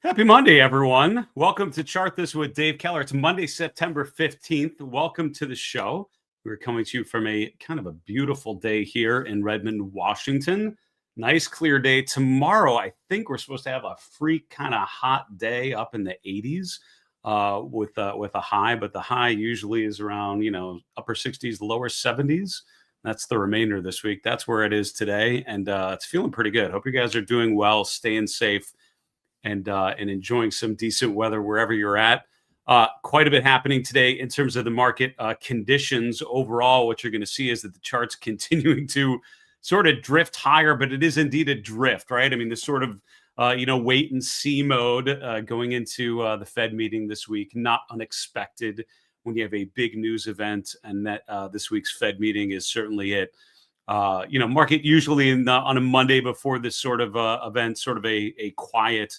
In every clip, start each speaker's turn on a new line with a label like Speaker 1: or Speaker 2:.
Speaker 1: Happy Monday, everyone. Welcome to Chart This with Dave Keller. It's Monday, September 15th. Welcome to the show. We're coming to you from a kind of a beautiful day here in Redmond, Washington. Nice clear day. Tomorrow, I think we're supposed to have a freak kind of hot day up in the 80s with a high, but the high usually is around, upper 60s, lower 70s. That's the remainder of this week. That's where it is today. And it's feeling pretty good. Hope you guys are doing well, staying safe, and enjoying some decent weather wherever you're at. Quite a bit happening today in terms of the market conditions overall. What you're going to see is that the chart's continuing to sort of drift higher, but it is indeed a drift, right? I mean, this sort of wait and see mode going into the Fed meeting this week. Not unexpected when you have a big news event, and that this week's Fed meeting is certainly it. Market usually on a Monday before this sort of event, sort of a quiet,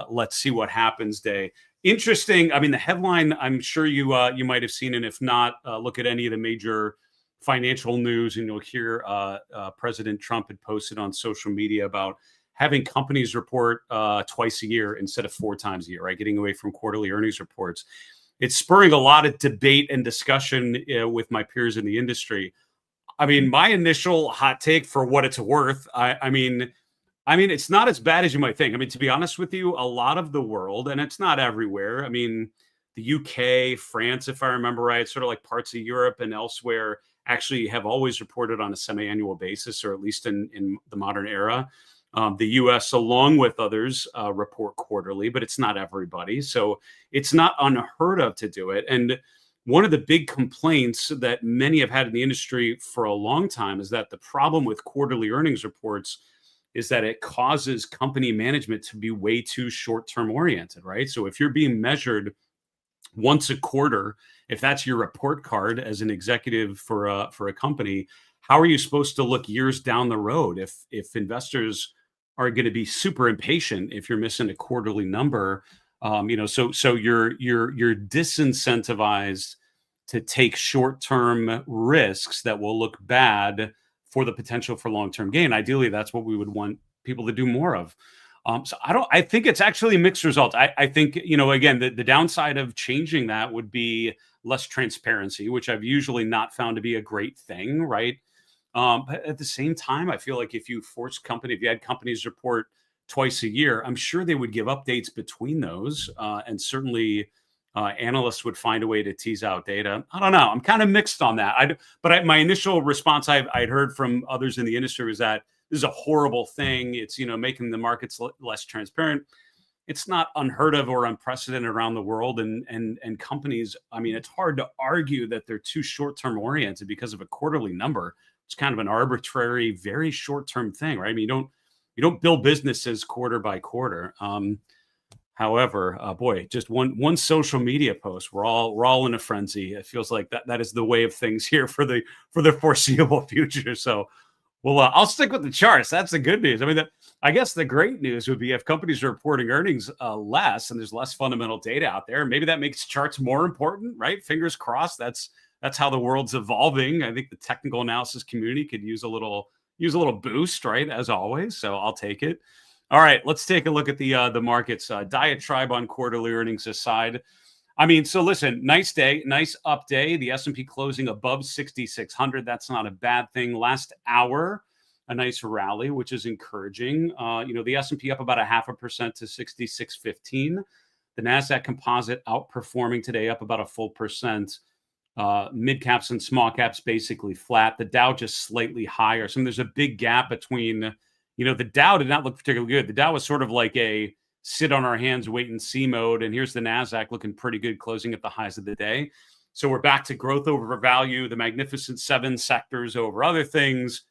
Speaker 1: let's see what happens day. Interesting. I mean, the headline, I'm sure you might have seen, and if not, look at any of the major financial news, and you'll hear President Trump had posted on social media about having companies report twice a year instead of 4 times a year, right? Getting away from quarterly earnings reports. It's spurring a lot of debate and discussion with my peers in the industry. I mean, my initial hot take, for what it's worth, I mean, it's not as bad as you might think. I mean, to be honest with you, a lot of the world, and it's not everywhere. I mean, the UK, France, if I remember right, sort of like parts of Europe and elsewhere, actually have always reported on a semi-annual basis, or at least in the modern era. The US, along with others, report quarterly, but it's not everybody. So it's not unheard of to do it. And one of the big complaints that many have had in the industry for a long time is that the problem with quarterly earnings reports is that it causes company management to be way too short-term oriented, right? So if you're being measured once a quarter, if that's your report card as an executive for a company, how are you supposed to look years down the road if investors are going to be super impatient if you're missing a quarterly number? So you're disincentivized to take short-term risks that will look bad for the potential for long-term gain. Ideally, that's what we would want people to do more of. I think it's actually mixed results. I think, again, the downside of changing that would be less transparency, which I've usually not found to be a great thing, right? But at the same time, I feel like if you had companies report twice a year, I'm sure they would give updates between those, and certainly analysts would find a way to tease out data. I don't know. I'm kind of mixed on that. My initial response I'd heard from others in the industry was that this is a horrible thing. It's making the markets less transparent. It's not unheard of or unprecedented around the world, and companies. I mean, it's hard to argue that they're too short-term oriented because of a quarterly number. It's kind of an arbitrary, very short-term thing, right? I mean, you don't build businesses quarter by quarter. However, just one social media post, we're all in a frenzy. It feels like that is the way of things here for the foreseeable future. So, well, I'll stick with the charts. That's the good news. I mean, I guess the great news would be if companies are reporting earnings less, and there's less fundamental data out there, maybe that makes charts more important, right? Fingers crossed. That's how the world's evolving. I think the technical analysis community could use a little boost, right? As always. So I'll take it. All right, let's take a look at the markets. Diatribe on quarterly earnings aside. I mean, so listen, nice day, nice up day. The S&P closing above 6,600. That's not a bad thing. Last hour, a nice rally, which is encouraging. The S&P up about 0.5% to 6,615. The NASDAQ composite outperforming today, up about a full percent. Mid caps and small caps basically flat. The Dow just slightly higher. So there's a big gap between. The Dow did not look particularly good. The Dow was sort of like a sit on our hands, wait and see mode. And here's the NASDAQ looking pretty good, closing at the highs of the day. So we're back to growth over value, the Magnificent Seven sectors over other things.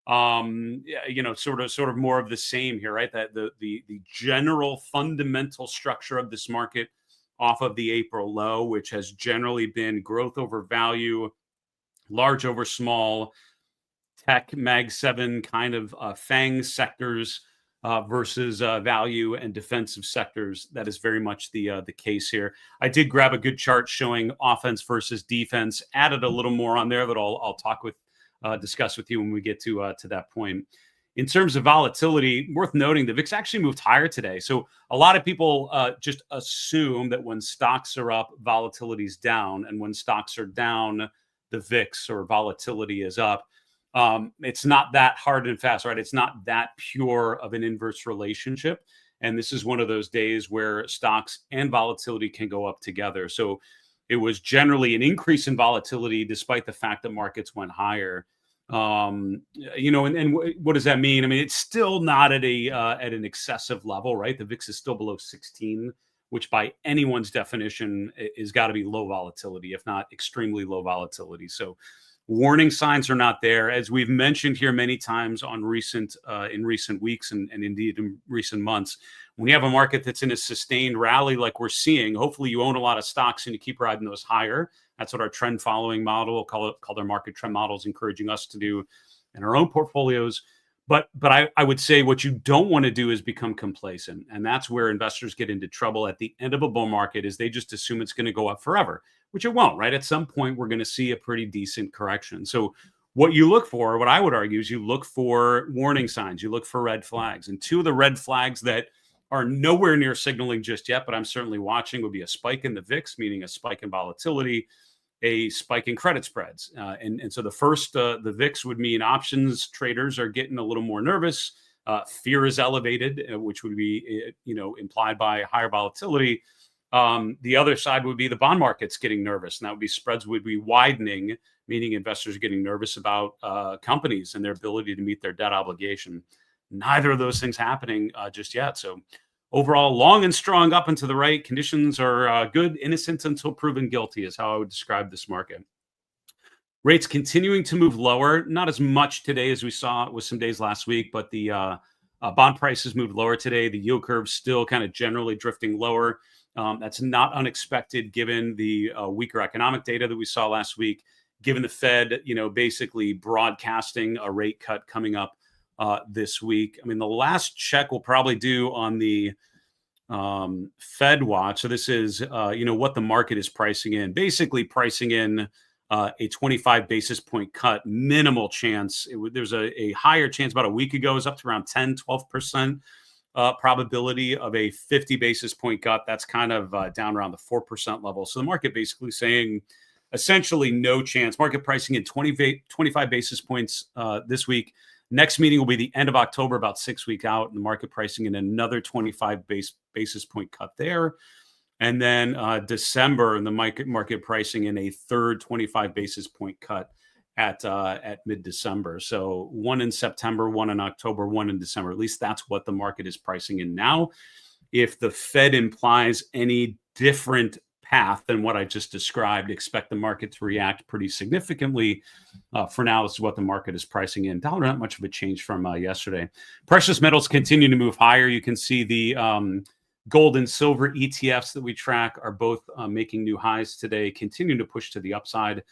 Speaker 1: Sort of more of the same here, right? That the general fundamental structure of this market off of the April low, which has generally been growth over value, large over small, tech, Mag 7 kind of FANG sectors versus value and defensive sectors. That is very much the case here. I did grab a good chart showing offense versus defense, added a little more on there that I'll discuss with you when we get to that point. In terms of volatility, worth noting, the VIX actually moved higher today. So a lot of people just assume that when stocks are up, volatility is down, and when stocks are down, the VIX or volatility is up. It's not that hard and fast, right? It's not that pure of an inverse relationship. And this is one of those days where stocks and volatility can go up together. So it was generally an increase in volatility despite the fact that markets went higher. And what does that mean? I mean, it's still not at an excessive level, right? The VIX is still below 16, which by anyone's definition is got to be low volatility, if not extremely low volatility. So warning signs are not there, as we've mentioned here many times on in recent weeks and indeed in recent months. When you have a market that's in a sustained rally like we're seeing, hopefully you own a lot of stocks and you keep riding those higher. That's what our trend following model, we'll call their market trend models, encouraging us to do in our own portfolios. But I would say what you don't want to do is become complacent. And that's where investors get into trouble at the end of a bull market, is they just assume it's going to go up forever, which it won't, right? At some point, we're going to see a pretty decent correction. So what you look for, what I would argue, is you look for warning signs, you look for red flags. And two of the red flags that are nowhere near signaling just yet, but I'm certainly watching, would be a spike in the VIX, meaning a spike in volatility, a spike in credit spreads. And so the first, the VIX would mean options traders are getting a little more nervous. Fear is elevated, which would be, implied by higher volatility. The other side would be the bond markets getting nervous, and that would be spreads would be widening, meaning investors are getting nervous about companies and their ability to meet their debt obligation. Neither of those things happening just yet. So overall, long and strong up and to the right. Conditions are good, innocent until proven guilty is how I would describe this market. Rates continuing to move lower, not as much today as we saw with some days last week, but the bond prices moved lower today. The yield curve still kind of generally drifting lower. That's not unexpected given the weaker economic data that we saw last week, given the Fed, basically broadcasting a rate cut coming up this week. I mean, the last check we'll probably do on the Fed watch. So this is, what the market is pricing in, basically pricing in a 25 basis point cut, minimal chance. There's a higher chance about a week ago, is up to around 10, 12% probability of a 50 basis point cut. That's kind of down around the 4% level. So the market basically saying essentially no chance. Market pricing in 25 basis points this week. Next meeting will be the end of October, about 6 weeks out, and the market pricing in another 25 basis point cut there. And then December, and the market pricing in a third 25 basis point cut at mid-December. So one in September, one in October, one in December. At least that's what the market is pricing in now. If the Fed implies any different path than what I just described, expect the market to react pretty significantly. For now, this is what the market is pricing in. Dollar, not much of a change from yesterday. Precious metals continue to move higher. You can see the gold and silver ETFs that we track are both making new highs today, continuing to push to the upside.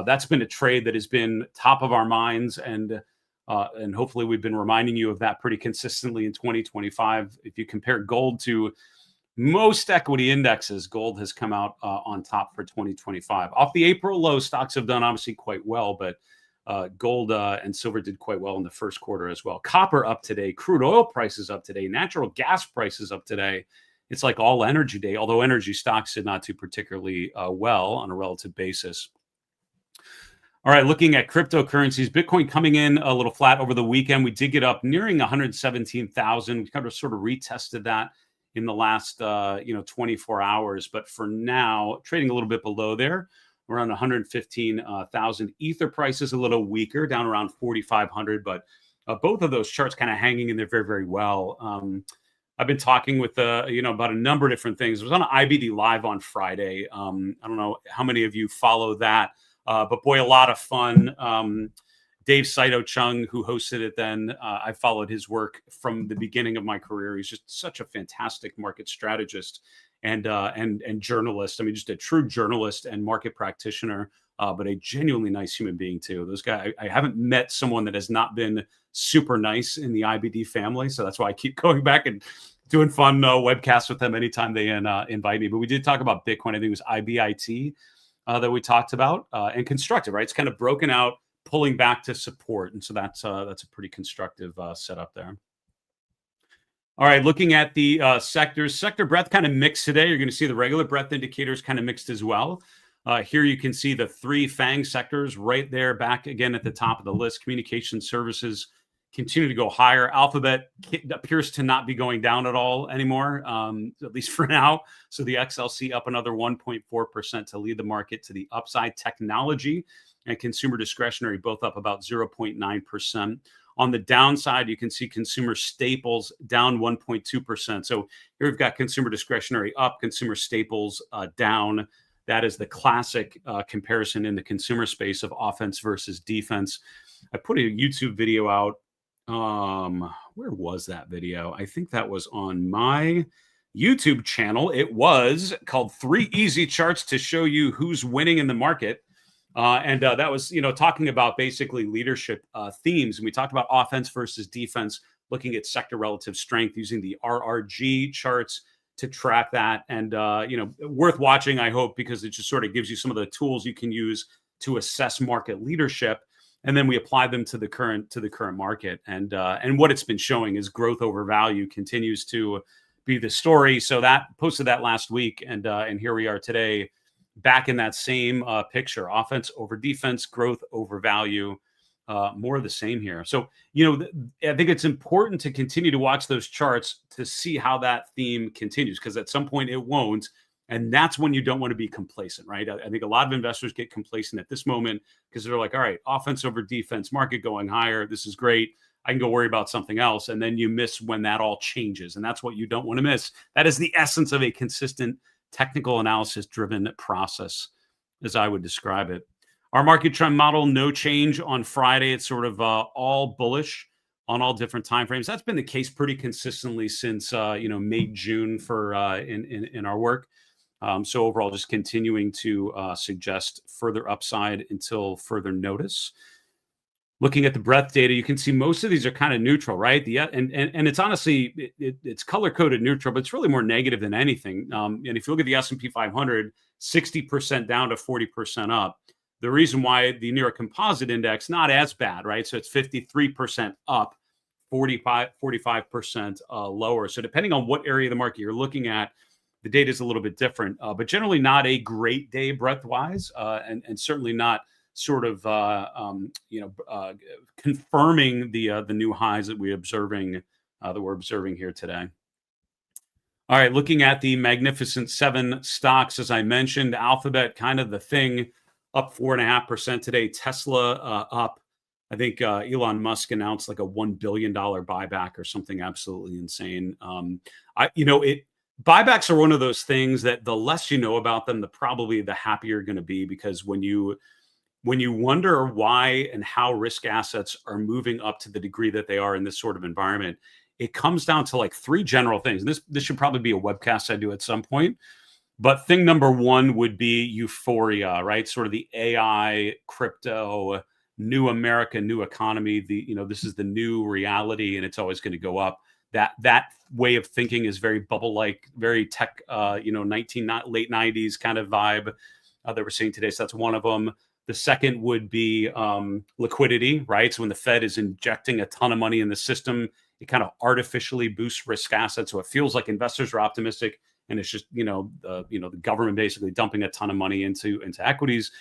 Speaker 1: That's been a trade that has been top of our minds, and hopefully we've been reminding you of that pretty consistently in 2025. If you compare gold to most equity indexes, gold has come out on top for 2025. Off the April low, stocks have done obviously quite well, but gold and silver did quite well in the first quarter as well. Copper up today, crude oil prices up today, natural gas prices up today. It's like all energy day, although energy stocks did not do particularly well on a relative basis. All right, looking at cryptocurrencies, Bitcoin coming in a little flat over the weekend. We did get up nearing 117,000. We kind of sort of retested that in the last 24 hours, but for now trading a little bit below there, around 115,000. Ether prices a little weaker, down around 4,500, but both of those charts kind of hanging in there very, very well. I've been talking with about a number of different things. I was on IBD Live on Friday. I don't know how many of you follow that, but boy, a lot of fun. Dave Saito Chung, who hosted it then, I followed his work from the beginning of my career. He's just such a fantastic market strategist and journalist. I mean, just a true journalist and market practitioner, but a genuinely nice human being too. Those guys, I haven't met someone that has not been super nice in the IBD family. So that's why I keep going back and doing fun webcasts with them anytime they invite me. But we did talk about Bitcoin. I think it was IBIT that we talked about, and constructive, right? It's kind of broken out pulling back to support. And so that's a pretty constructive setup there. All right, looking at the sectors, sector breadth kind of mixed today. You're going to see the regular breadth indicators kind of mixed as well. Here you can see the three FANG sectors right there, back again at the top of the list. Communication services continue to go higher. Alphabet appears to not be going down at all anymore, at least for now. So the XLC up another 1.4% to lead the market to the upside. Technology and consumer discretionary both up about 0.9%. On the downside, you can see consumer staples down 1.2%. So here we've got consumer discretionary up, consumer staples down. That is the classic comparison in the consumer space of offense versus defense. I put a YouTube video out. Where was that video? I think that was on my YouTube channel. It was called 3 Easy Charts to Show You Who's Winning in the Market. And that was, talking about basically leadership themes. And we talked about offense versus defense, looking at sector relative strength using the RRG charts to track that. And, worth watching, I hope, because it just sort of gives you some of the tools you can use to assess market leadership. And then we apply them to the current market. And what it's been showing is growth over value continues to be the story. So that posted that last week. And here we are today, back in that same picture: offense over defense, growth over value, more of the same here. So, I think it's important to continue to watch those charts to see how that theme continues, because at some point it won't. And that's when you don't want to be complacent, right? I think a lot of investors get complacent at this moment because they're like, all right, offense over defense, market going higher. This is great. I can go worry about something else. And then you miss when that all changes. And that's what you don't want to miss. That is the essence of a consistent technical analysis driven process, as I would describe it. Our market trend model, no change on Friday. It's sort of all bullish on all different timeframes. That's been the case pretty consistently since May, June for in our work. So overall, just continuing to suggest further upside until further notice. Looking at the breadth data, you can see most of these are kind of neutral, right? And it's honestly, it's color-coded neutral, but it's really more negative than anything. And if you look at the S&P 500, 60% down to 40% up. The reason why the New York Composite Index, not as bad, right? So it's 53% up, 45% lower. So depending on what area of the market you're looking at, the data is a little bit different, but generally not a great day breadth-wise, and certainly not sort of confirming the new highs that we're observing here today. All right, looking at the Magnificent Seven stocks, as I mentioned, Alphabet kind of the thing, up 4.5% today. Tesla up. I think Elon Musk announced like a $1 billion buyback or something absolutely insane. Buybacks are one of those things that the less you know about them, the happier you're going to be, because when you wonder why and how risk assets are moving up to the degree that they are in this sort of environment, it comes down to like 3 general things. And this should probably be a webcast I do at some point. But thing number 1 would be euphoria, right? Sort of the AI, crypto, new America, new economy. This is the new reality, and it's always going to go up. That way of thinking is very bubble-like, very tech, late 90s kind of vibe that we're seeing today. So that's one of them. The second would be liquidity, right? So when the Fed is injecting a ton of money in the system, it kind of artificially boosts risk assets. So it feels like investors are optimistic, and it's just the government basically dumping a ton of money into equities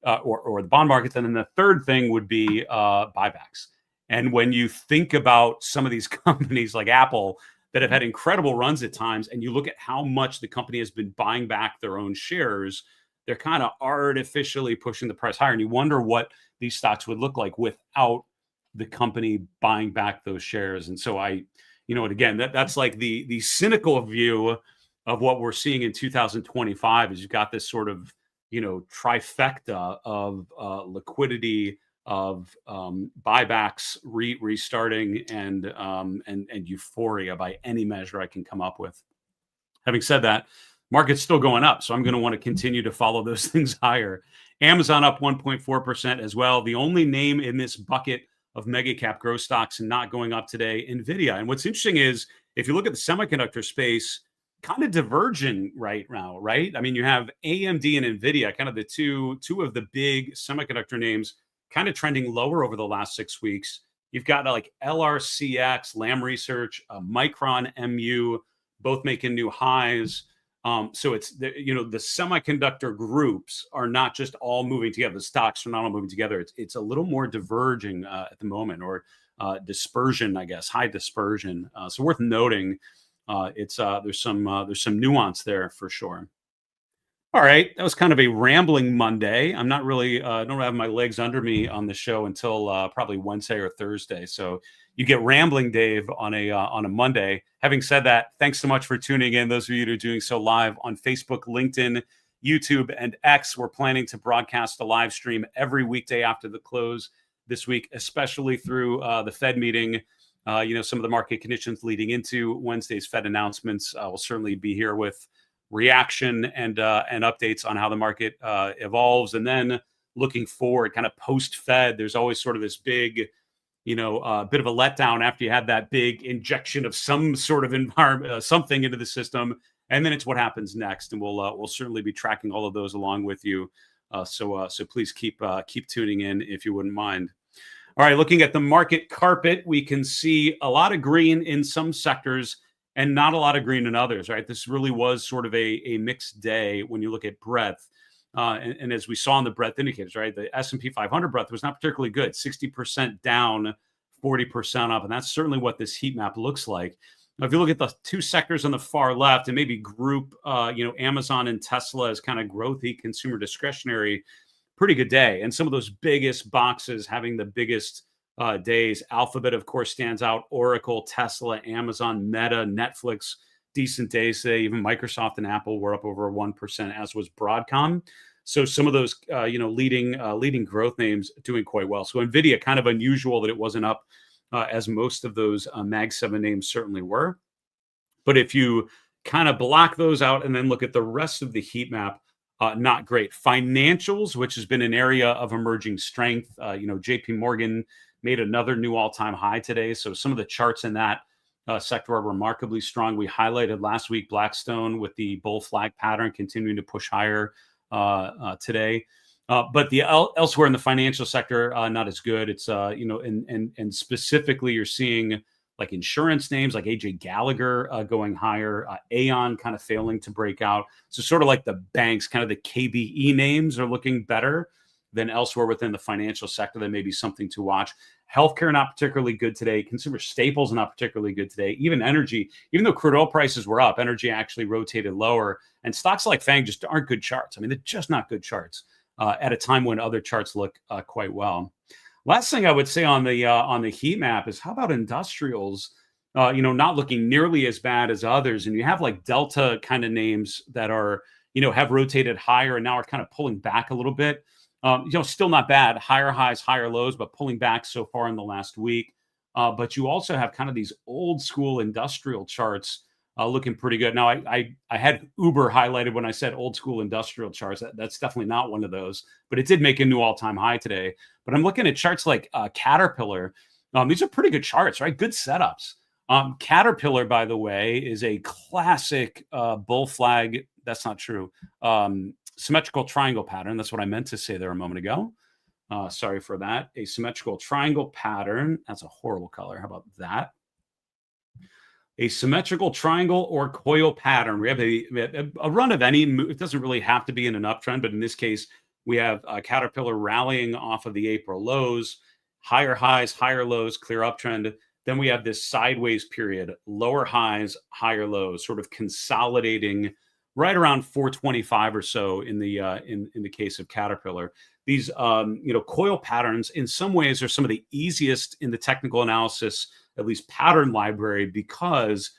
Speaker 1: or the bond market. Then the third thing would be buybacks. And when you think about some of these companies like Apple that have had incredible runs at times, and you look at how much the company has been buying back their own shares, they're kind of artificially pushing the price higher. And you wonder what these stocks would look like without the company buying back those shares. And so again, that's like the cynical view of what we're seeing in 2025 is you've got this sort of, trifecta of liquidity, of buybacks restarting, and euphoria by any measure I can come up with. Having said that, market's still going up, so I'm going to want to continue to follow those things higher. Amazon up 1.4% as well. The only name in this bucket of mega cap growth stocks not going up today, NVIDIA. And what's interesting is if you look at the semiconductor space, kind of diverging right now, right? I mean, you have AMD and NVIDIA, kind of the two of the big semiconductor names, kind of trending lower over the last 6 weeks. You've got like LRCX, Lam Research, Micron, MU, both making new highs. So it's the semiconductor groups are not just all moving together. The stocks are not all moving together. It's a little more diverging at the moment, or dispersion, I guess, high dispersion. So worth noting. There's some nuance there for sure. All right, that was kind of a rambling Monday. I'm not really don't have my legs under me on the show until probably Wednesday or Thursday. So you get rambling Dave on a Monday. Having said that, thanks so much for tuning in. Those of you who are doing so live on Facebook, LinkedIn, YouTube, and X, we're planning to broadcast a live stream every weekday after the close this week, especially through the Fed meeting. Some of the market conditions leading into Wednesday's Fed announcements. We'll certainly be here with reaction and updates on how the market evolves. And then looking forward, kind of post-Fed, there's always sort of this big, bit of a letdown after you had that big injection of some sort of environment, something into the system. And then it's what happens next. And we'll certainly be tracking all of those along with you. So please keep tuning in if you wouldn't mind. All right, looking at the market carpet, we can see a lot of green in some sectors and not a lot of green in others, right? This really was sort of a mixed day when you look at breadth. And as we saw in the breadth indicators, right, the S&P 500 breadth was not particularly good, 60% down, 40% up. And that's certainly what this heat map looks like. Now, if you look at the two sectors on the far left and maybe group, Amazon and Tesla as kind of growthy consumer discretionary, pretty good day. And some of those biggest boxes having the biggest days. Alphabet, of course, stands out. Oracle, Tesla, Amazon, Meta, Netflix, decent days today. Even Microsoft and Apple were up over 1%, as was Broadcom. So some of those, leading growth names doing quite well. So NVIDIA, kind of unusual that it wasn't up as most of those Mag 7 names certainly were. But if you kind of block those out and then look at the rest of the heat map, not great. Financials, which has been an area of emerging strength. JP Morgan made another new all-time high today. So some of the charts in that sector are remarkably strong. We highlighted last week Blackstone with the bull flag pattern continuing to push higher today. But the elsewhere in the financial sector, not as good. It's and specifically you're seeing like insurance names like AJ Gallagher going higher, Aon kind of failing to break out. So sort of like the banks, kind of the KBE names are looking better than elsewhere within the financial sector. That may be something to watch. Healthcare not particularly good today. Consumer staples not particularly good today. Even energy, even though crude oil prices were up, energy actually rotated lower. And stocks like FANG just aren't good charts. I mean, they're just not good charts at a time when other charts look quite well. Last thing I would say on the heat map is how about industrials? Not looking nearly as bad as others, and you have like Delta kind of names that are have rotated higher and now are kind of pulling back a little bit. Still not bad, higher highs, higher lows, but pulling back so far in the last week. But you also have kind of these old school industrial charts looking pretty good. Now, I had Uber highlighted when I said old school industrial charts. That's definitely not one of those, but it did make a new all-time high today. But I'm looking at charts like Caterpillar. These are pretty good charts, right? Good setups. Caterpillar, by the way, is a classic bull flag. That's not true. Symmetrical triangle pattern. That's what I meant to say there a moment ago. Sorry for that. A symmetrical triangle pattern. That's a horrible color. How about that? A symmetrical triangle or coil pattern. We have a run of any move. It doesn't really have to be in an uptrend, but in this case, we have Caterpillar rallying off of the April lows, higher highs, higher lows, clear uptrend. Then we have this sideways period, lower highs, higher lows, sort of consolidating right around 425 or so in the case of Caterpillar. These coil patterns in some ways are some of the easiest in the technical analysis, at least pattern library, because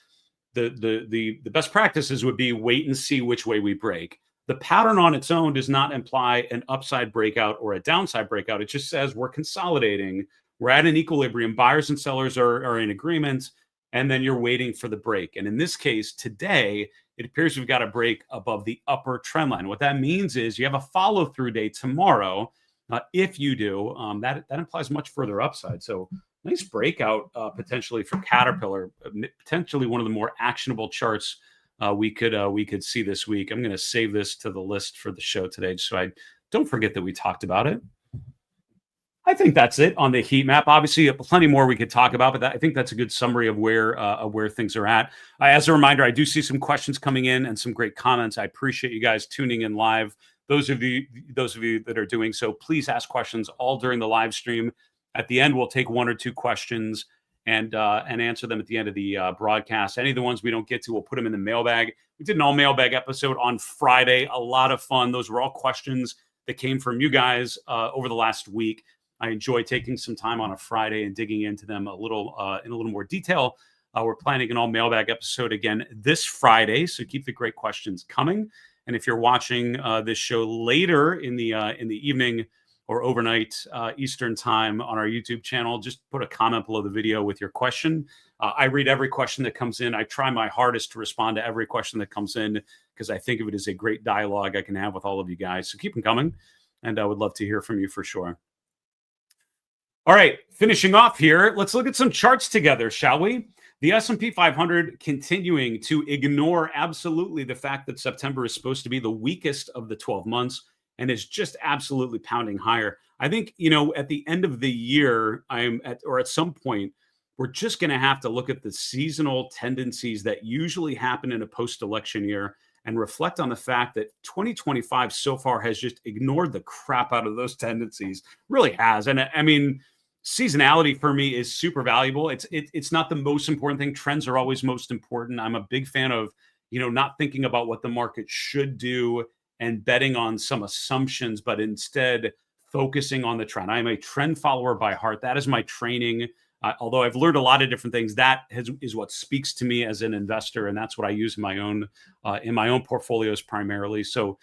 Speaker 1: the best practices would be wait and see which way we break. The pattern on its own does not imply an upside breakout or a downside breakout. It just says we're consolidating, we're at an equilibrium, buyers and sellers are in agreement, and then you're waiting for the break. And in this case, today, it appears we've got a break above the upper trend line. What that means is you have a follow-through day tomorrow. If you do, that implies much further upside. So nice breakout potentially for Caterpillar, potentially one of the more actionable charts we could see this week. I'm going to save this to the list for the show today, so I don't forget that we talked about it. I think that's it on the heat map. Obviously, plenty more we could talk about, but I think that's a good summary of where things are at. As a reminder, I do see some questions coming in and some great comments. I appreciate you guys tuning in live. Those of you that are doing so, please ask questions all during the live stream. At the end, we'll take one or two questions and answer them at the end of the broadcast. Any of the ones we don't get to, we'll put them in the mailbag. We did an all mailbag episode on Friday. A lot of fun. Those were all questions that came from you guys over the last week. I enjoy taking some time on a Friday and digging into them in a little more detail. We're planning an all mailbag episode again this Friday, so keep the great questions coming. And if you're watching this show later in the evening or overnight Eastern time on our YouTube channel, just put a comment below the video with your question. I read every question that comes in. I try my hardest to respond to every question that comes in because I think of it as a great dialogue I can have with all of you guys. So keep them coming, and I would love to hear from you for sure. All right, finishing off here, let's look at some charts together, shall we? The S&P 500 continuing to ignore absolutely the fact that September is supposed to be the weakest of the 12 months and is just absolutely pounding higher. I think, at the end of the year, at some point, we're just going to have to look at the seasonal tendencies that usually happen in a post-election year and reflect on the fact that 2025 so far has just ignored the crap out of those tendencies. Really has. And I mean, seasonality for me is super valuable. It's not the most important thing. Trends are always most important. I'm a big fan of, not thinking about what the market should do and betting on some assumptions, but instead focusing on the trend. I am a trend follower by heart. That is my training. Although I've learned a lot of different things, is what speaks to me as an investor, and that's what I use in my own portfolios primarily. So,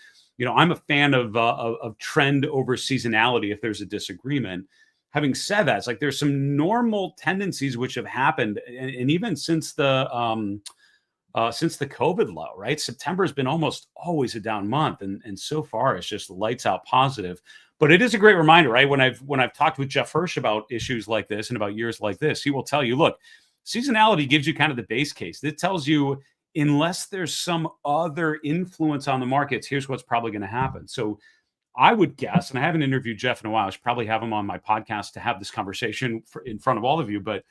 Speaker 1: I'm a fan of trend over seasonality. If there's a disagreement, having said that, it's like there's some normal tendencies which have happened, and even since the COVID low, right? September has been almost always a down month, and so far it's just lights out positive. But it is a great reminder, right? When I've talked with Jeff Hirsch about issues like this and about years like this, he will tell you, look, seasonality gives you kind of the base case. It tells you, unless there's some other influence on the markets, here's what's probably going to happen. So I would guess, and I haven't interviewed Jeff in a while, I should probably have him on my podcast to have this conversation in front of all of you. But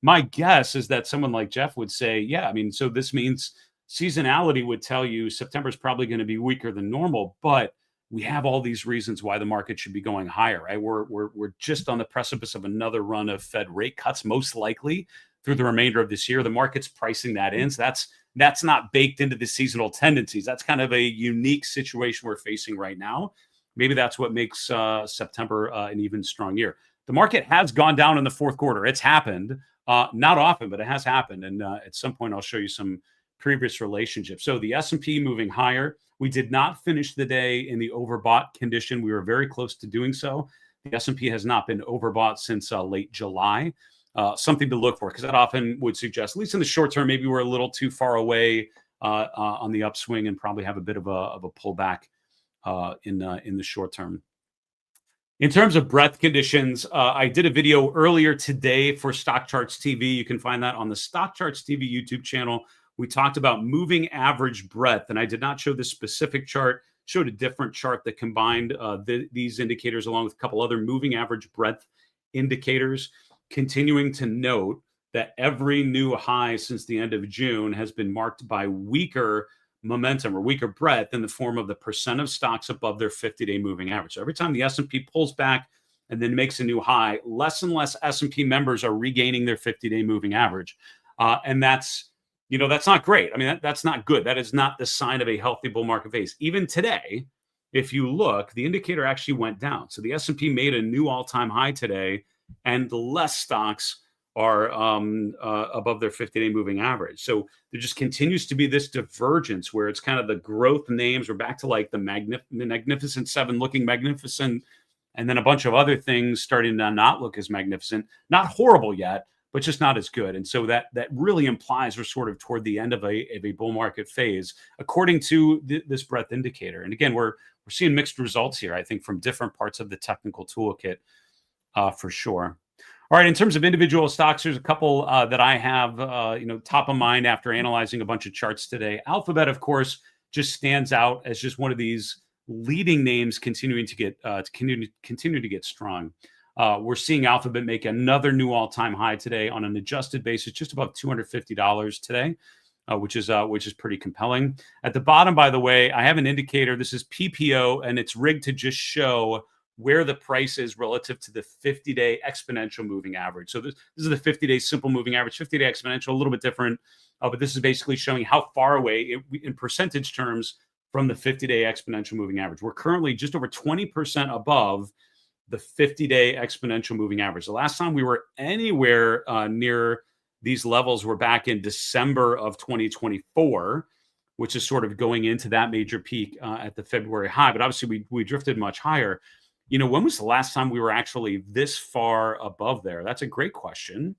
Speaker 1: my guess is that someone like Jeff would say, yeah, I mean, so this means seasonality would tell you September is probably going to be weaker than normal, but we have all these reasons why the market should be going higher, right? We're just on the precipice of another run of Fed rate cuts, most likely through the remainder of this year. The market's pricing that in. So that's not baked into the seasonal tendencies. That's kind of a unique situation we're facing right now. Maybe that's what makes September an even strong year. The market has gone down in the fourth quarter. It's happened, not often, but it has happened. And at some point, I'll show you some previous relationships. So the S&P moving higher. We did not finish the day in the overbought condition. We were very close to doing so. The S&P has not been overbought since late July. Something to look for, because that often would suggest, at least in the short term, maybe we're a little too far away on the upswing and probably have a bit of a pullback in the short term. In terms of breadth conditions, I did a video earlier today for Stock Charts TV. You can find that on the Stock Charts TV YouTube channel. We talked about moving average breadth, and I did not show this specific chart, showed a different chart that combined these indicators along with a couple other moving average breadth indicators, continuing to note that every new high since the end of June has been marked by weaker momentum or weaker breadth in the form of the percent of stocks above their 50-day moving average. So every time the S&P pulls back and then makes a new high, less and less S&P members are regaining their 50-day moving average. And that's not great. I mean, that's not good. That is not the sign of a healthy bull market phase. Even today, if you look, the indicator actually went down. So the S&P made a new all-time high today, and less stocks are above their 50-day moving average. So there just continues to be this divergence where it's kind of the growth names. We're back to like the Magnificent Seven looking magnificent, and then a bunch of other things starting to not look as magnificent. Not horrible yet, but just not as good. And so that really implies we're sort of toward the end of a bull market phase, according to this breadth indicator. And again, we're seeing mixed results here, I think, from different parts of the technical toolkit for sure. All right, in terms of individual stocks, there's a couple that I have, top of mind after analyzing a bunch of charts today. Alphabet, of course, just stands out as just one of these leading names continuing to get continue to get strong. We're seeing Alphabet make another new all-time high today on an adjusted basis, just above $250 today, which is pretty compelling. At the bottom, by the way, I have an indicator. This is PPO, and it's rigged to just show where the price is relative to the 50-day exponential moving average. So this is the 50-day simple moving average, 50-day exponential, a little bit different, but this is basically showing how far away, in percentage terms, from the 50-day exponential moving average. We're currently just over 20% above the 50-day exponential moving average. The last time we were anywhere near these levels were back in December of 2024, which is sort of going into that major peak at the February high. But obviously, we drifted much higher. When was the last time we were actually this far above there? That's a great question.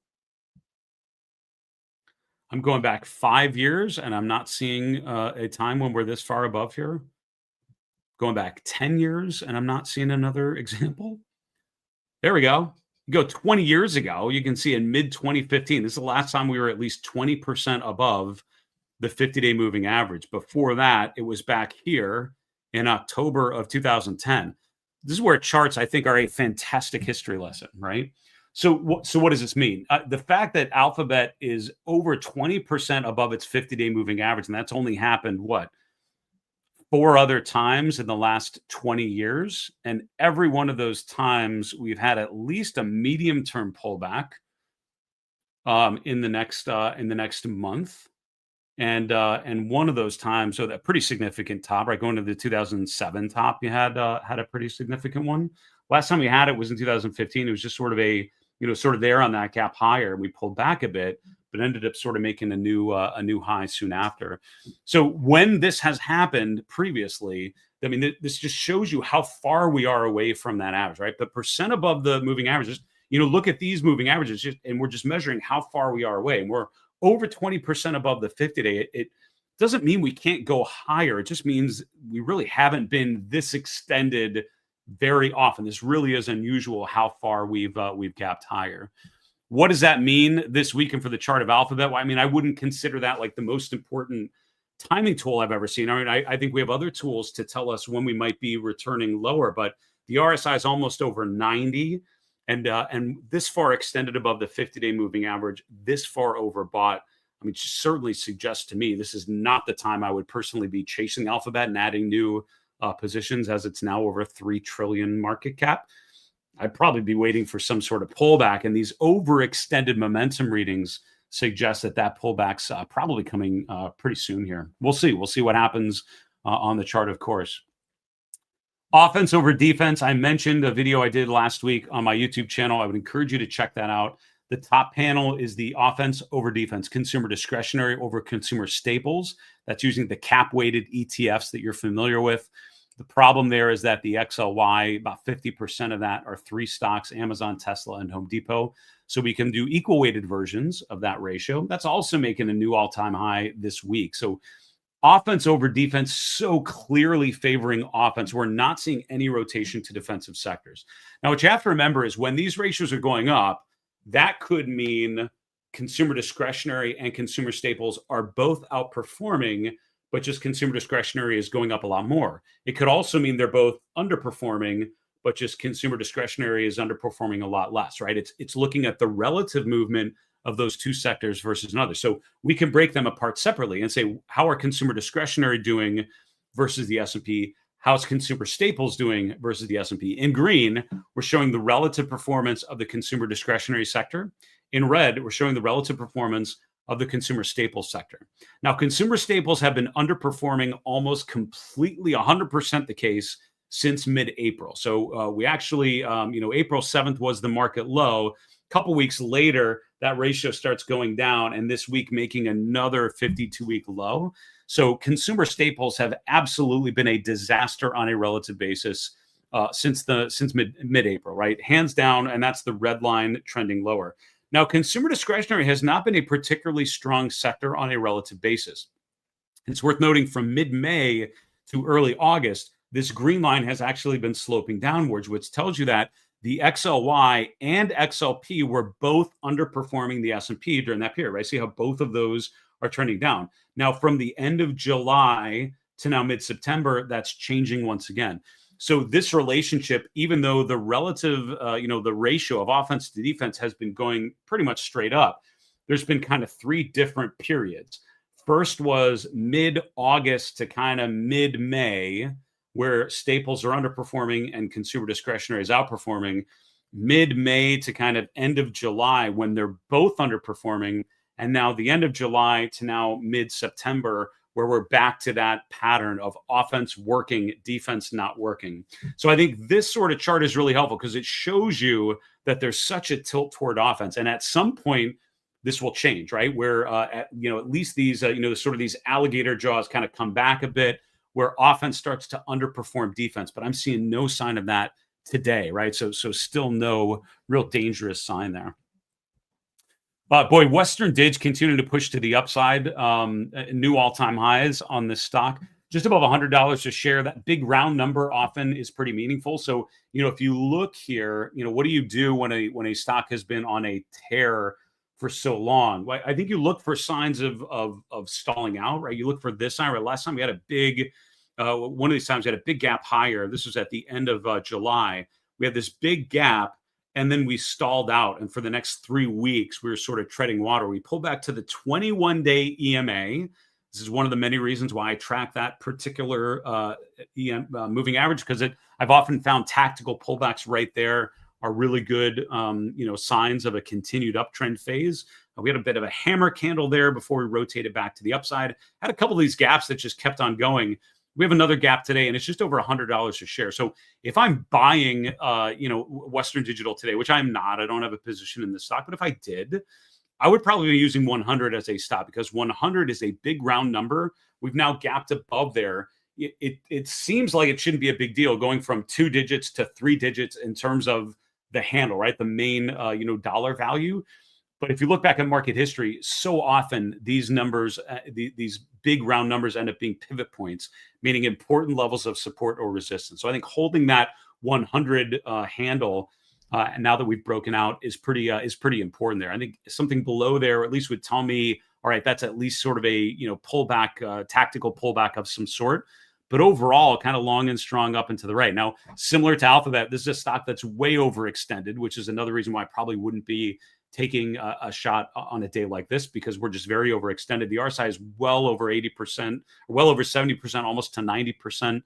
Speaker 1: I'm going back 5 years, and I'm not seeing a time when we're this far above here. Going back 10 years, and I'm not seeing another example. There we go. You go 20 years ago, you can see in mid-2015, this is the last time we were at least 20% above the 50-day moving average. Before that, it was back here in October of 2010. This is where charts, I think, are a fantastic history lesson, right? So what does this mean? The fact that Alphabet is over 20% above its 50-day moving average, and that's only happened, 4 other times in the last 20 years. And every one of those times, we've had at least a medium-term pullback in the next month. And one of those times, so that pretty significant top, right? Going to the 2007 top, you had a pretty significant one. Last time we had it was in 2015. It was just sort of there on that gap higher. We pulled back a bit, but ended up sort of making a new high soon after. So when this has happened previously, I mean, this just shows you how far we are away from that average, right? The percent above the moving averages. Look at these moving averages, and we're just measuring how far we are away, and we're over 20% above the 50-day. It doesn't mean we can't go higher. It just means we really haven't been this extended very often. This really is unusual how far we've gapped higher. What does that mean this week and for the chart of Alphabet? Well, I mean, I wouldn't consider that like the most important timing tool I've ever seen. I mean, I think we have other tools to tell us when we might be returning lower, but the RSI is almost over 90. And this far extended above the 50-day moving average, this far overbought. I mean, certainly suggests to me this is not the time I would personally be chasing Alphabet and adding new positions, as it's now over $3 trillion market cap. I'd probably be waiting for some sort of pullback, and these overextended momentum readings suggest that pullback's probably coming pretty soon here. We'll see. We'll see what happens on the chart, of course. Offense over defense. I mentioned a video I did last week on my YouTube channel. I would encourage you to check that out. The top panel is the offense over defense, consumer discretionary over consumer staples. That's using the cap-weighted ETFs that you're familiar with. The problem there is that the XLY, about 50% of that are 3 stocks, Amazon, Tesla, and Home Depot. So we can do equal weighted versions of that ratio. That's also making a new all-time high this week. So offense over defense, so clearly favoring offense. We're not seeing any rotation to defensive sectors. Now, what you have to remember is when these ratios are going up, that could mean consumer discretionary and consumer staples are both outperforming, but just consumer discretionary is going up a lot more. It could also mean they're both underperforming, but just consumer discretionary is underperforming a lot less, right? It's looking at the relative movement of those two sectors versus another. So we can break them apart separately and say, how are consumer discretionary doing versus the S&P? How's consumer staples doing versus the S&P? In green, we're showing the relative performance of the consumer discretionary sector. In red, we're showing the relative performance of the consumer staples sector. Now, consumer staples have been underperforming almost completely, 100% the case since mid-April. So we actually, April 7th was the market low. A couple weeks later, that ratio starts going down, and this week making another 52-week low. So consumer staples have absolutely been a disaster on a relative basis since mid-April, right? Hands down, and that's the red line trending lower. Now, consumer discretionary has not been a particularly strong sector on a relative basis. It's worth noting from mid-May to early August, this green line has actually been sloping downwards, which tells you that the XLY and XLP were both underperforming the S&P during that period, right? See how both of those are trending down. Now, from the end of July to now mid-September, that's changing once again. So this relationship, even though the relative, the ratio of offense to defense has been going pretty much straight up, there's been kind of three different periods. First was mid-August to kind of mid-May, where staples are underperforming and consumer discretionary is outperforming. Mid-May to kind of end of July, when they're both underperforming, and now the end of July to now mid-September, where we're back to that pattern of offense working, defense not working. So I think this sort of chart is really helpful because it shows you that there's such a tilt toward offense. And at some point, this will change, right? Where, at least these, sort of these alligator jaws kind of come back a bit, where offense starts to underperform defense. But I'm seeing no sign of that today, right? So still no real dangerous sign there. Boy, Western Dig continuing to push to the upside. New all-time highs on this stock, just above $100 a share. That big round number often is pretty meaningful. So, if you look here, what do you do when a stock has been on a tear for so long? Well, I think you look for signs of stalling out, right? You look for this sign. Right? Last time we had a big, one of these times we had a big gap higher. This was at the end of July. We had this big gap, and then we stalled out. And for the next 3 weeks, we were sort of treading water. We pulled back to the 21-day EMA. This is one of the many reasons why I track that particular moving average, because I've often found tactical pullbacks right there are really good, signs of a continued uptrend phase. We had a bit of a hammer candle there before we rotated back to the upside. Had a couple of these gaps that just kept on going. We have another gap today, and it's just over $100 a share. So if I'm buying, Western Digital today, which I'm not, I don't have a position in this stock, but if I did, I would probably be using 100 as a stop, because 100 is a big round number. We've now gapped above there. It seems like it shouldn't be a big deal going from 2 digits to 3 digits in terms of the handle, right? The main, dollar value. But if you look back at market history, so often these numbers, these big round numbers end up being pivot points, meaning important levels of support or resistance. So I think holding that 100 handle, and now that we've broken out, is pretty important there. I think something below there at least would tell me, all right, that's at least sort of a pullback, tactical pullback of some sort. But overall, kind of long and strong up and to the right. Now, similar to Alphabet, this is a stock that's way overextended, which is another reason why I probably wouldn't be taking a shot on a day like this, because we're just very overextended. The RSI is well over 80%, well over 70%, almost to 90%.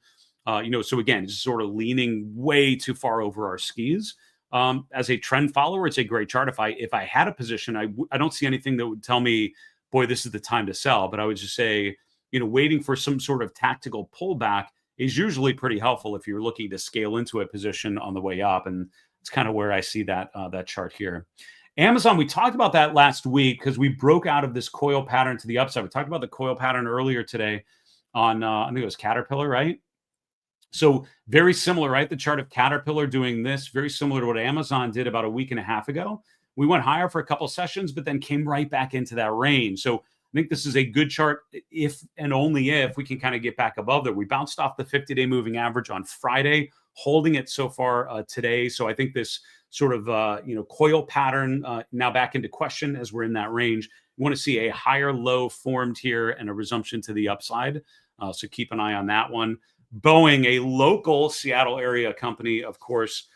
Speaker 1: So again, it's sort of leaning way too far over our skis. As a trend follower, it's a great chart. If I had a position, I don't see anything that would tell me, boy, this is the time to sell. But I would just say, waiting for some sort of tactical pullback is usually pretty helpful if you're looking to scale into a position on the way up. And it's kind of where I see that chart here. Amazon, we talked about that last week because we broke out of this coil pattern to the upside. We talked about the coil pattern earlier today on, I think it was Caterpillar, right? So very similar, right? The chart of Caterpillar doing this, very similar to what Amazon did about a week and a half ago. We went higher for a couple sessions, but then came right back into that range. So I think this is a good chart if and only if we can kind of get back above there. We bounced off the 50-day moving average on Friday, holding it so far today. So I think this sort of, coil pattern now back into question as we're in that range. You want to see a higher low formed here and a resumption to the upside. So keep an eye on that one. Boeing, a local Seattle area company, of course,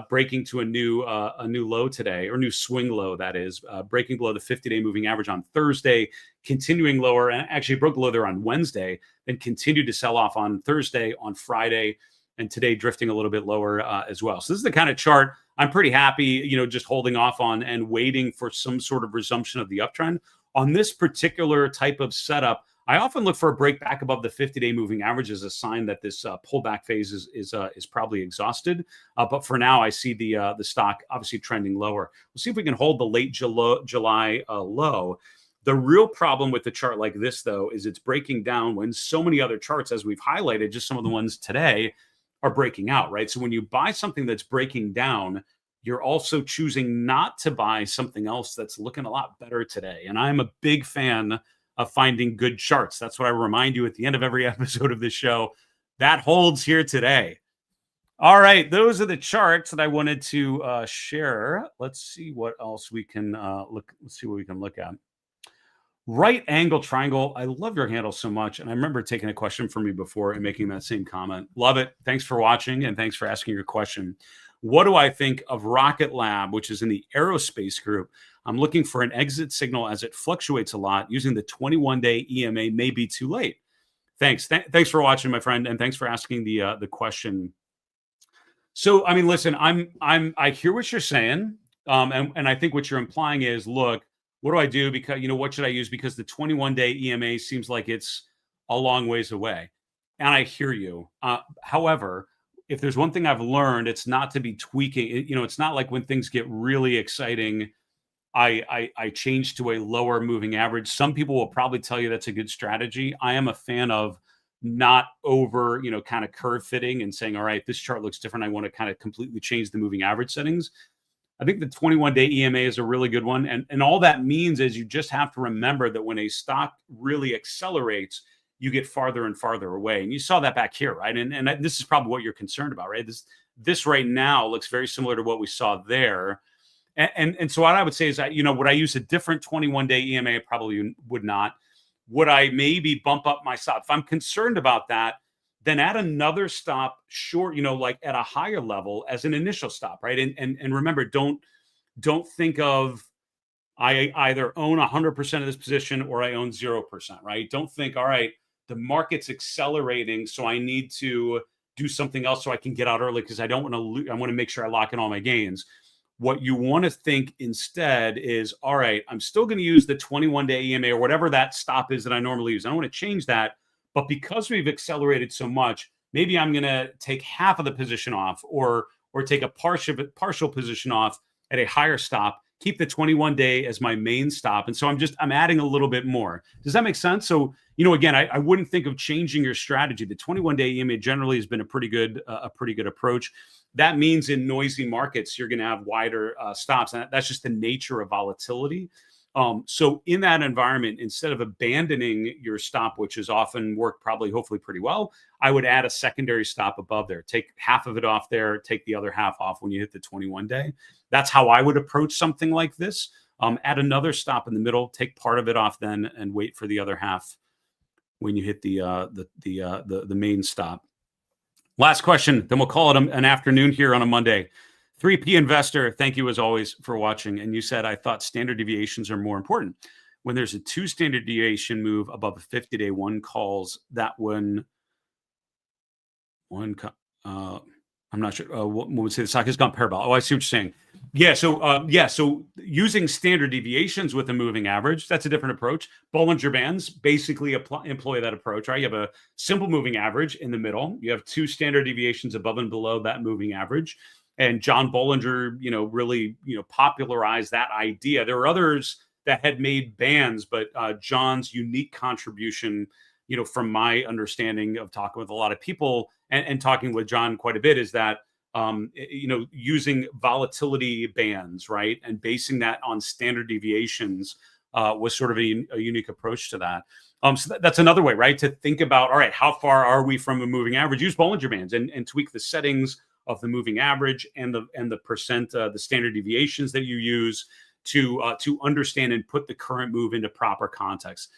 Speaker 1: breaking to a new low today, or new swing low, that is, breaking below the 50-day moving average on Thursday, continuing lower, and actually broke below there on Wednesday, then continued to sell off on Thursday, on Friday, and today drifting a little bit lower as well. So this is the kind of chart I'm pretty happy, just holding off on and waiting for some sort of resumption of the uptrend. On this particular type of setup, I often look for a break back above the 50-day moving average as a sign that this pullback phase is probably exhausted. But for now, I see the stock obviously trending lower. We'll see if we can hold the late July low. The real problem with the chart like this, though, is it's breaking down when so many other charts, as we've highlighted, just some of the ones today, are breaking out, right? So when you buy something that's breaking down, you're also choosing not to buy something else that's looking a lot better today. And I'm a big fan of finding good charts. That's what I remind you at the end of every episode of this show. That holds here today. All right, those are the charts that I wanted to share. Let's see what else we can look. Let's see what we can look at. Right angle triangle. I love your handle so much. And I remember taking a question from you before and making that same comment. Love it. Thanks for watching and thanks for asking your question. What do I think of Rocket Lab, which is in the aerospace group? I'm looking for an exit signal as it fluctuates a lot. Using the 21-day EMA may be too late. Thanks. Thanks for watching, my friend, and thanks for asking the question. So, I mean, listen, I hear what you're saying, and I think what you're implying is, look, what do I do? Because what should I use? Because the 21-day EMA seems like it's a long ways away, and I hear you. However, if there's one thing I've learned, it's not to be tweaking. It's not like when things get really exciting, I change to a lower moving average. Some people will probably tell you that's a good strategy. I am a fan of not over, kind of curve fitting and saying, all right, this chart looks different. I want to kind of completely change the moving average settings. I think the 21-day EMA is a really good one. And all that means is you just have to remember that when a stock really accelerates, you get farther and farther away. And you saw that back here, right? And this is probably what you're concerned about, right? This right now looks very similar to what we saw there. And so what I would say is that, would I use a different 21-day EMA? I probably would not. Would I maybe bump up my stop? If I'm concerned about that, then add another stop short, like at a higher level as an initial stop, right? And remember, don't think of I either own 100% of this position or I own 0%, right? Don't think, all right, the market's accelerating, so I need to do something else so I can get out early because I don't want to. I want to make sure I lock in all my gains. What you want to think instead is, all right, I'm still going to use the 21-day EMA or whatever that stop is that I normally use. I don't want to change that. But because we've accelerated so much, maybe I'm going to take half of the position off or take a partial position off at a higher stop, keep the 21-day as my main stop. And so I'm adding a little bit more. Does that make sense? So, again, I wouldn't think of changing your strategy. The 21-day EMA generally has been a pretty good approach. That means in noisy markets, you're going to have wider stops. And that's just the nature of volatility. So in that environment, instead of abandoning your stop, which has often worked hopefully pretty well, I would add a secondary stop above there. Take half of it off there, take the other half off when you hit the 21-day. That's how I would approach something like this. Add another stop in the middle, take part of it off then, and wait for the other half when you hit the main stop. Last question, then we'll call it an afternoon here on a Monday. 3P Investor, thank you as always for watching. And you said, I thought standard deviations are more important. When there's a 2 standard deviation move above a 50-day, one calls that one. I'm not sure. What would say the stock has gone parabolic? Oh, I see what you're saying. Yeah. So using standard deviations with a moving average, that's a different approach. Bollinger Bands basically employ that approach, right? You have a simple moving average in the middle. You have 2 standard deviations above and below that moving average. And John Bollinger, really, popularized that idea. There were others that had made bands, but John's unique contribution, from my understanding of talking with a lot of people and talking with John quite a bit, is that, using volatility bands, right, and basing that on standard deviations was sort of a unique approach to that. So that's another way, right, to think about, all right, how far are we from a moving average? Use Bollinger Bands and tweak the settings of the moving average and the percent, the standard deviations that you use to understand and put the current move into proper context.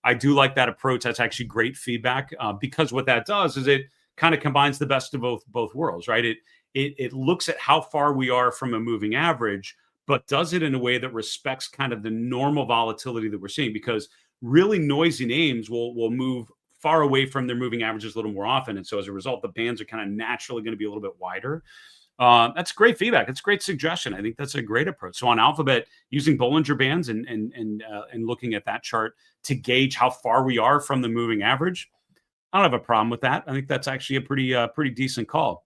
Speaker 1: I do like that approach. That's actually great feedback because what that does is it kind of combines the best of both worlds, right? It looks at how far we are from a moving average, but does it in a way that respects kind of the normal volatility that we're seeing, because really noisy names will move far away from their moving averages a little more often. And so as a result, the bands are kind of naturally going to be a little bit wider. That's great feedback. That's a great suggestion. I think that's a great approach. So on Alphabet, using Bollinger Bands and looking at that chart to gauge how far we are from the moving average, I don't have a problem with that. I think that's actually a pretty decent call.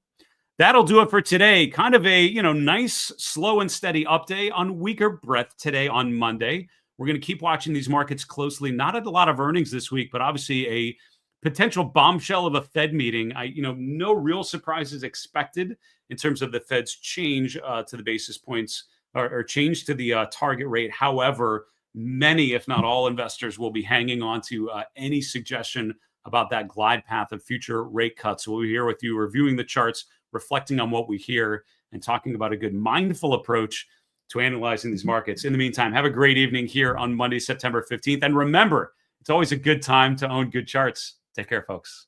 Speaker 1: That'll do it for today. Kind of a nice, slow and steady update on weaker breadth today on Monday. We're going to keep watching these markets closely. Not a lot of earnings this week, but obviously a potential bombshell of a Fed meeting. No real surprises expected in terms of the Fed's change to the basis points or change to the target rate. However, many, if not all, investors will be hanging on to any suggestion about that glide path of future rate cuts. So we'll be here with you reviewing the charts, reflecting on what we hear, and talking about a good mindful approach to analyzing these markets. In the meantime, have a great evening here on Monday, September 15th. And remember, it's always a good time to own good charts. Take care, folks.